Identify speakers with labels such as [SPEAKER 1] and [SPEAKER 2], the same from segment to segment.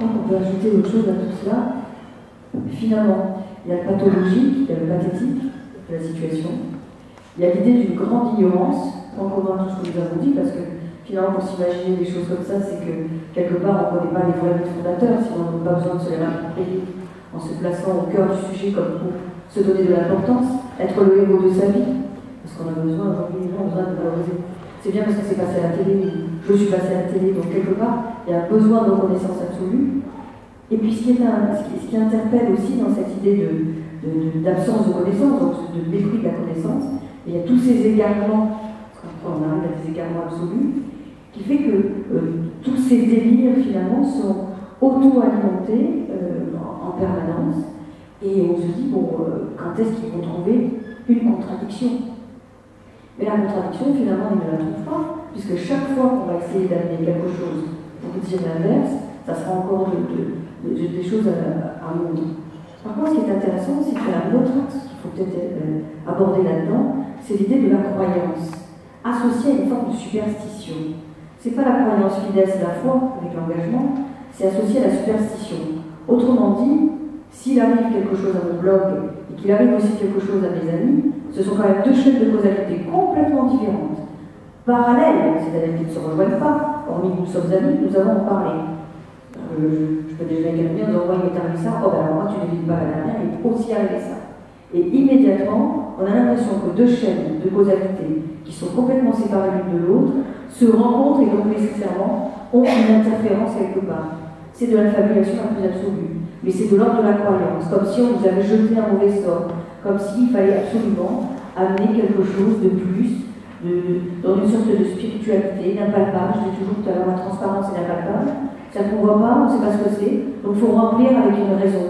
[SPEAKER 1] crois qu'on peut ajouter autre chose à tout cela. Finalement, il y a le pathologique, il y a le pathétique de la situation. Il y a l'idée d'une grande ignorance, en commun tout ce que nous avons dit, parce que finalement, pour s'imaginer des choses comme ça, c'est que quelque part, on ne connaît pas les vrais fondateurs, sinon on n'a pas besoin de se les rappeler en se plaçant au cœur du sujet comme pour se donner de l'importance, être le héros de sa vie. Parce qu'on a besoin, aujourd'hui, les gens ont besoin de valoriser. C'est bien parce que c'est passé à la télé, je suis passé à la télé, donc quelque part, il y a un besoin de reconnaissance absolue. Et puis ce qui interpelle aussi dans cette idée d'absence de connaissance, donc de mépris de la connaissance, il y a tous ces égarements, parce qu'on arrive à des égarements absolus, qui fait que tous ces délires finalement sont auto-alimentés en permanence, et on se dit, bon, quand est-ce qu'ils vont trouver une contradiction? Mais la contradiction, finalement, ils ne la trouvent pas, puisque chaque fois qu'on va essayer d'amener quelque chose pour dire l'inverse, ça sera encore des choses à montrer. Par contre, ce qui est intéressant, c'est qu'il y a un autre axe qu'il faut peut-être aborder là-dedans, c'est l'idée de la croyance, associée à une forme de superstition. C'est pas la croyance fidèle, c'est la foi avec l'engagement, c'est associé à la superstition. Autrement dit, s'il arrive quelque chose à mon blog et qu'il arrive aussi quelque chose à mes amis, ce sont quand même deux chaînes de causalité complètement différentes, parallèles, c'est-à-dire qu'ils ne se rejoignent pas, hormis que nous sommes amis, nous avons parlé. Je peux déjà avec quelqu'un en disant, il m'est arrivé ça, oh ben alors moi tu n'évites pas la dernière, il est aussi arrivé ça. Et immédiatement, on a l'impression que deux chaînes de causalité qui sont complètement séparées l'une de l'autre se rencontrent et donc nécessairement ont une interférence quelque part. C'est de l'infabulation la plus absolue, mais c'est de l'ordre de la croyance, comme si on vous avait jeté un mauvais sort, comme s'il fallait absolument amener quelque chose de plus, dans une sorte de spiritualité, d'impalpable. Je dis toujours tout à l'heure, la transparence est impalpable, ça ne qu'on voit pas, on ne sait pas ce que c'est, donc il faut remplir avec une raison.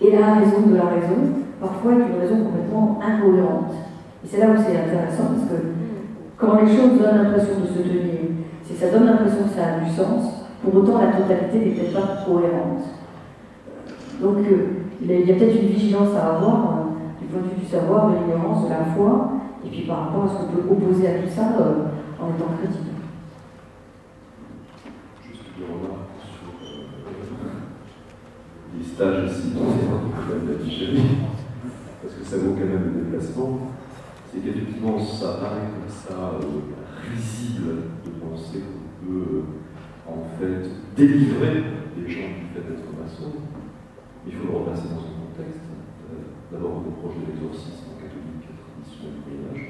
[SPEAKER 1] Et la raison de la raison, parfois, est une raison complètement incohérente. Et c'est là où c'est intéressant, parce que quand les choses donnent l'impression de se tenir, c'est que ça donne l'impression que ça a du sens, pour autant la totalité n'est peut-être pas cohérente. Donc il y a peut-être une vigilance à avoir, du point de vue du savoir, de l'ignorance, de la foi, et puis par rapport à ce qu'on peut opposer à tout ça en étant crédible.
[SPEAKER 2] Juste une remarque sur les stages ici, comme l'a dit Chérie, parce que ça vaut quand même le déplacement. C'est qu'effectivement, ça paraît comme ça risible de penser qu'on peut en fait délivrer les gens du fait d'être maçons. Il faut le replacer dans son contexte. D'abord, on reproche de l'exorcisme catholique, traditionnel du Moyen-Âge.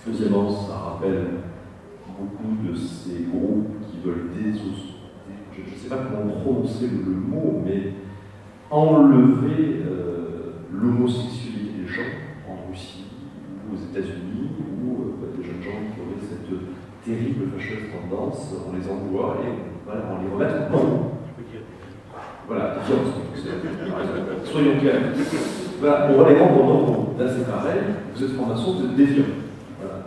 [SPEAKER 2] Deuxièmement, ça rappelle beaucoup de ces groupes qui veulent je ne sais pas comment prononcer le mot, mais enlever l'homosexualité des gens en Russie ou aux États-Unis, ou des jeunes gens qui auraient cette terrible fâcheuse tendance, on les envoie et on les remet non. Voilà, soyons clairs. Voilà, on va les rendre non. Là c'est pareil, vous êtes franc-maçon, vous êtes déviant. Voilà.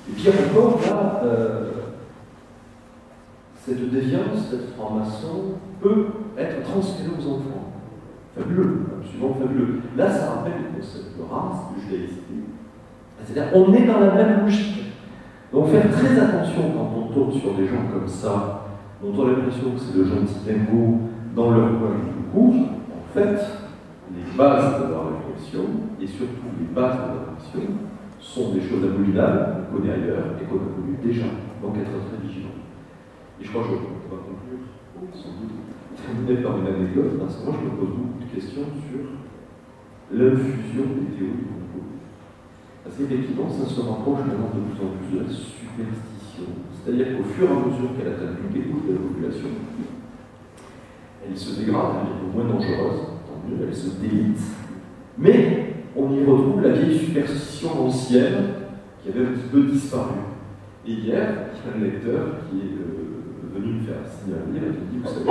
[SPEAKER 2] Et pire encore, là, cette déviance, cette franc-maçon peut être transférée aux enfants. Fabuleux, absolument fabuleux. Là, ça rappelle le concept de race, de judaïcité. C'est-à-dire, on est dans la même logique. Donc, faire très attention quand on tombe sur des gens comme ça, dont on a l'impression que c'est de gentils dingos dans leur coin du cours. En fait, les bases de leur réflexion, et surtout les bases de leur action, sont des choses abominables qu'on connaît ailleurs et qu'on a connues déjà. Donc, être très vigilant. Et je crois que on va conclure, sans doute, terminer par une anecdote, parce que moi je me pose beaucoup de questions sur l'infusion des théories du complot. Parce qu'effectivement, ça se rapproche maintenant de plus en plus de la superstition. C'est-à-dire qu'au fur et à mesure qu'elle atteint une écoute de la population, elle se dégrade, elle devient moins dangereuse, tant mieux, elle se délite. Mais on y retrouve la vieille superstition ancienne qui avait un petit peu disparu. Et hier, il y a un lecteur qui est venu me faire signer un livre et qui me dit, vous savez,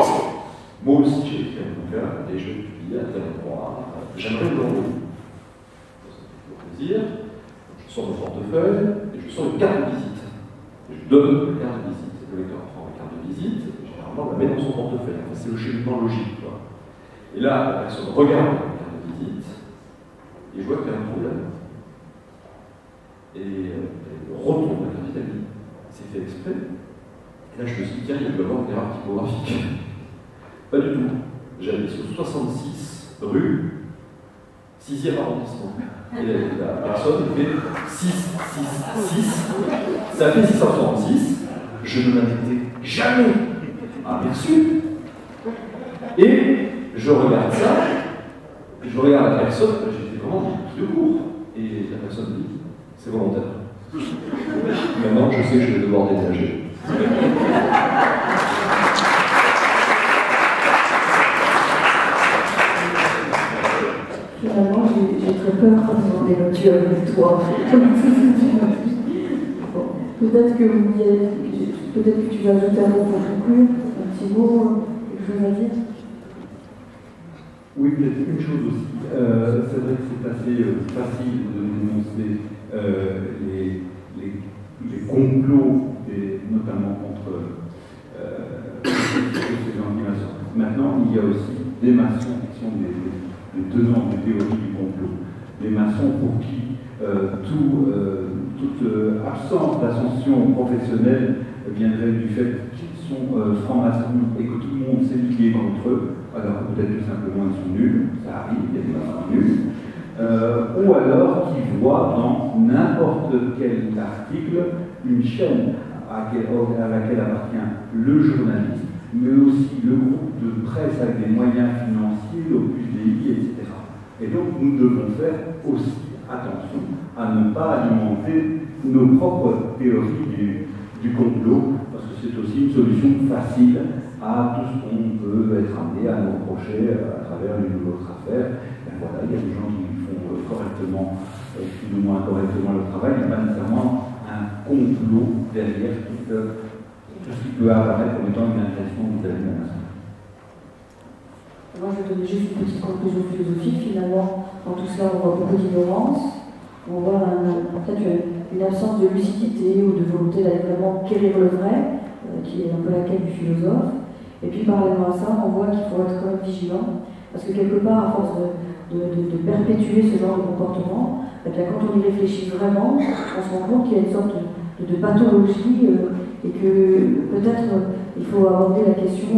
[SPEAKER 2] moi aussi j'ai écrit un bouquin et je vais publier à tel endroit, j'aimerais vous l'envoyer. Ça me fait toujours plaisir. Je sors mon portefeuille et je sors une carte de visite. Et je donne la carte de visite. Le lecteur prend la carte de visite et généralement la met dans son portefeuille. Enfin, c'est le cheminement logique. Quoi. Et là, la personne regarde la carte de visite et je vois qu'il y a un problème. Et elle retourne la carte de visite, elle dit, c'est fait exprès. Là, je me suis dit, tiens, il doit y avoir une erreur typographique. Pas du tout. J'habite sur 66 rue, 6e arrondissement. Et la personne fait 6, 6, 6. Ça fait 636. Je ne m'en étais jamais aperçu. Et je regarde ça, je regarde la personne, j'étais vraiment de court. Et la personne dit, c'est volontaire. Maintenant, je sais que je vais devoir déménager.
[SPEAKER 1] Finalement, j'ai très peur quand on est battu avec toi. Bon, peut-être que tu vas ajouter un mot pour conclure, un petit mot, quelque chose à dire.
[SPEAKER 3] Oui, peut-être une chose aussi. C'est vrai que c'est assez facile de dénoncer les complots, notamment contre ces animations. Maintenant, il y a aussi des maçons qui sont des tenants des théories du complot. Des maçons pour qui toute absence d'ascension professionnelle viendrait du fait qu'ils sont francs-maçons et que tout le monde s'est lié contre eux. Alors peut-être tout simplement ils sont nuls, ça arrive, il y a des maçons nuls. Ou alors qu'ils voient dans n'importe quel article une chaîne à laquelle appartient le journaliste, mais aussi le groupe de presse avec des moyens financiers, l'Opus Dei, etc. Et donc nous devons faire aussi attention à ne pas alimenter nos propres théories du complot, parce que c'est aussi une solution facile à tout ce qu'on peut être amené à nous reprocher à travers une ou l'autre affaire. Ben voilà, il y a des gens qui font correctement, plus ou moins correctement leur travail, il n'y a pas nécessairement un complot derrière tout ce qui peut apparaître comme étant une intention vis-à-vis de la nation.
[SPEAKER 1] Moi, je vais donner juste une petite conclusion philosophique. Finalement, dans tout cela, on voit beaucoup d'ignorance, on voit peut-être une absence de lucidité ou de volonté d'aller vraiment quérir le vrai, qui est un peu la quête du philosophe. Et puis, parallèlement à ça, on voit qu'il faut être quand même vigilant, parce que quelque part, à force de perpétuer ce genre de comportement, eh bien, quand on y réfléchit vraiment, on se rend compte qu'il y a une sorte de pathologie et que peut-être il faut aborder la question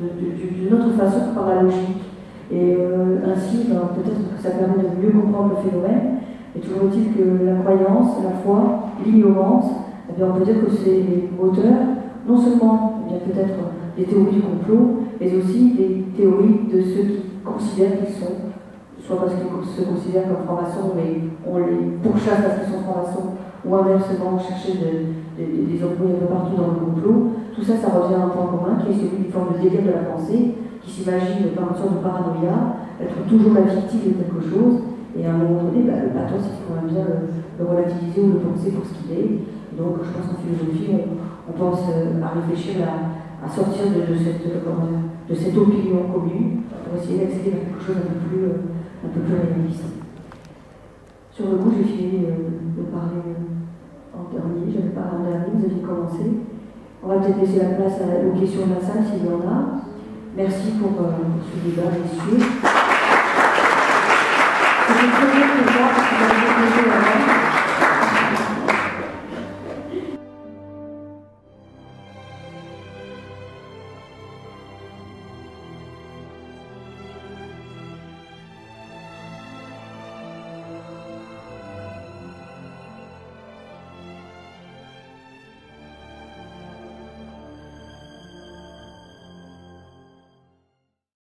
[SPEAKER 1] d'une autre façon que par la logique. Et ainsi, peut-être que ça permet de mieux comprendre le phénomène. Et toujours est-il que la croyance, la foi, l'ignorance, eh bien, on peut dire que c'est les moteurs, non seulement peut-être des théories du complot, mais aussi des théories de ceux qui considèrent qu'ils sont, soit parce qu'ils se considèrent comme francs-maçons, mais on les pourchasse parce qu'ils sont francs-maçons, ou inversement chercher des embrouilles un peu partout dans le complot. Tout ça, ça revient à un point commun qui est celui d'une forme de délire de la pensée, qui s'imagine par une sorte de paranoïa, être toujours la victime de quelque chose, et à un moment donné, le pathos, il faut quand même bien le relativiser ou le penser pour ce qu'il est. Et donc, je pense qu'en philosophie, on pense à réfléchir à sortir de cette opinion commune, pour essayer d'accéder à quelque chose un peu plus réaliste. Sur le coup, j'ai fini de parler en dernier, j'avais parlé en dernier, vous aviez commencé. On va peut-être laisser la place aux questions de la salle s'il y en a. Merci pour ce débat, messieurs. C'est une première fois que vous avez posé la main.